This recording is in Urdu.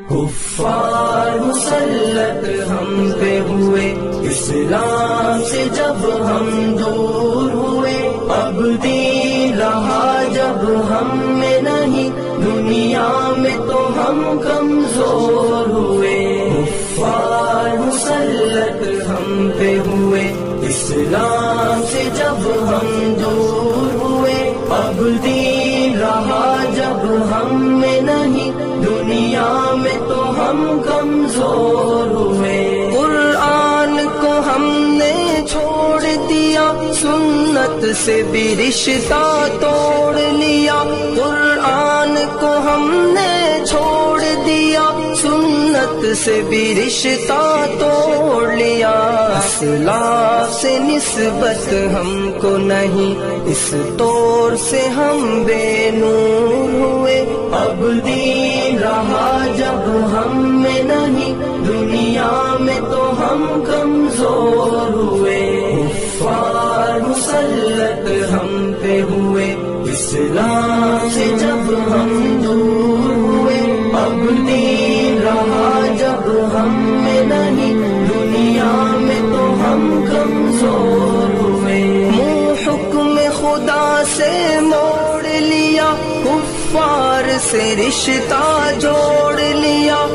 کفار مسلط ہم پہ ہوئے، اسلام سے جب ہم دور ہوئے، اب دین رہا جب ہم میں نہیں، دنیا میں تو ہم کمزور ہوئے۔ کفار مسلط ہم پہ ہوئے، اسلام سے جب ہم دور ہوئے، اب دین رہا جب ہم میں نہیں، دنیا میں تو ہم کمزور ہوئے۔ قرآن کو ہم نے چھوڑ دیا، سنت سے بھی رشتہ توڑ لیا۔ قرآن کو ہم نے چھوڑ دیا، سنت سے بھی رشتہ توڑ لیا۔ اسلاف سے نسبت ہم کو نہیں، اس طور سے ہم بے نور ہوئے، اب دین رہا جب ہم میں نہیں، دنیا میں تو ہم کمزور ہوئے۔ کفار مسلط ہم پہ ہوئے، اسلام سے جب ہم دور ہوئے، اب دین رہا جب ہم میں نہیں، دنیا میں تو ہم کمزور ہوئے۔ منہ حکم خدا سے موڑ لیا، کفار سے رشتہ جوڑ لیا۔